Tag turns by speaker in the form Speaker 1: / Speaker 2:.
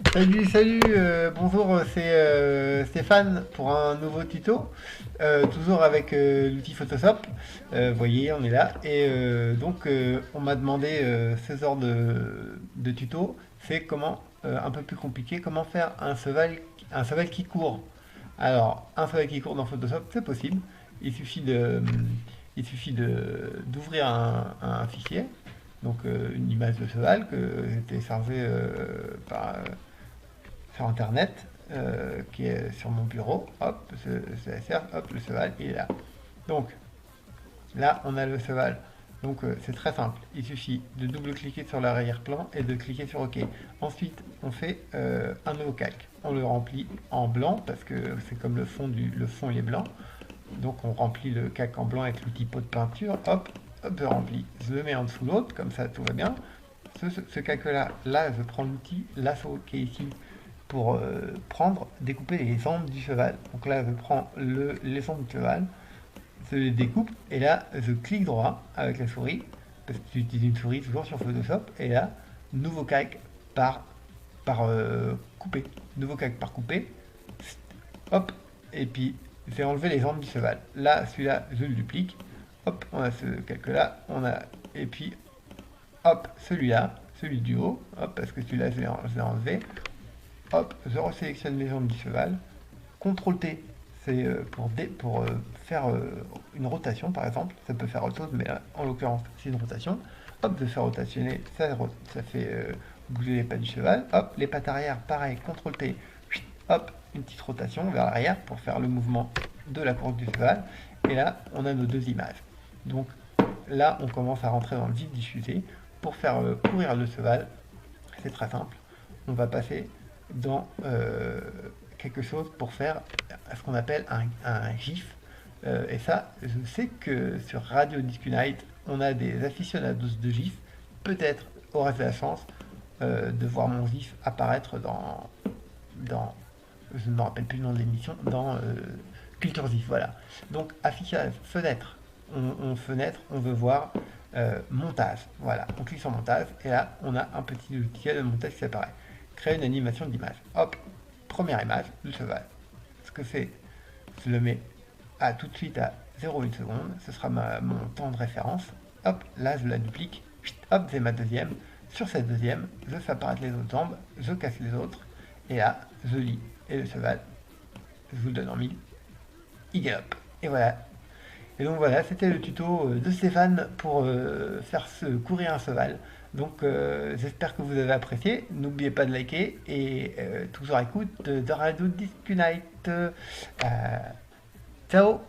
Speaker 1: Salut, bonjour, c'est Stéphane pour un nouveau tuto, toujours avec l'outil Photoshop. Vous voyez, on est là. Et on m'a demandé ce genre de tuto, c'est comment, un peu plus compliqué, comment faire un cheval qui court. Alors, un cheval qui court dans Photoshop, c'est possible. Il suffit d'ouvrir un fichier, donc une image de cheval que j'ai téléchargée sur internet, qui est sur mon bureau. Hop, CSR, hop, le cheval, il est là. Donc là, on a le cheval. Donc c'est très simple. Il suffit de double-cliquer sur l'arrière-plan et de cliquer sur OK. Ensuite, on fait un nouveau calque. On le remplit en blanc parce que c'est comme le fond il est blanc. Donc on remplit le calque en blanc avec l'outil pot de peinture. Hop, hop, je remplis. Je le mets en dessous l'autre, comme ça tout va bien. Ce calque-là, là, je prends l'outil lasso qui est ici pour découper les jambes du cheval. Donc là, je prends les jambes du cheval, je les découpe, et là, je clique droit avec la souris, parce que tu utilises une souris toujours sur Photoshop, et là, nouveau calque par coupé. Nouveau calque par coupé, hop, et puis j'ai enlevé les jambes du cheval. Là, celui-là, je le duplique, hop, on a ce calque-là, et puis hop, celui-là, celui du haut, hop, parce que celui-là, je l'ai enlevé, hop, je resélectionne les jambes du cheval. CTRL T, c'est pour faire une rotation par exemple. Ça peut faire autre chose, mais là, en l'occurrence, c'est une rotation. Hop, je fais rotationner, ça fait bouger les pattes du cheval. Hop, les pattes arrière, pareil, CTRL T. Hop, une petite rotation vers l'arrière pour faire le mouvement de la course du cheval. Et là, on a nos deux images. Donc là, on commence à rentrer dans le vif du sujet. Pour faire courir le cheval, c'est très simple. On va passer dans quelque chose pour faire ce qu'on appelle un GIF. Et ça, je sais que sur Radio Disc Unite, on a des aficionados de GIF. Peut-être aurait la chance de voir mon GIF apparaître dans je ne me rappelle plus le nom de l'émission, dans Culture GIF, voilà. Donc affichage, fenêtre, fenêtre, on veut voir montage, voilà. On clique sur montage et là on a un petit outil de montage qui apparaît. Créer une animation d'image. Hop, première image, le cheval. Ce que c'est, je le mets tout de suite à 0,1 seconde, ce sera mon temps de référence. Hop, là je la duplique, hop, c'est ma deuxième. Sur cette deuxième, je fais apparaître les autres jambes, je casse les autres, et là, je lis. Et le cheval, je vous le donne en mille, il galope. Et voilà. Et donc voilà, c'était le tuto de Stéphane pour faire courir un cheval. Donc j'espère que vous avez apprécié. N'oubliez pas de liker et toujours à écoute de Radio Disc Unite. Ciao.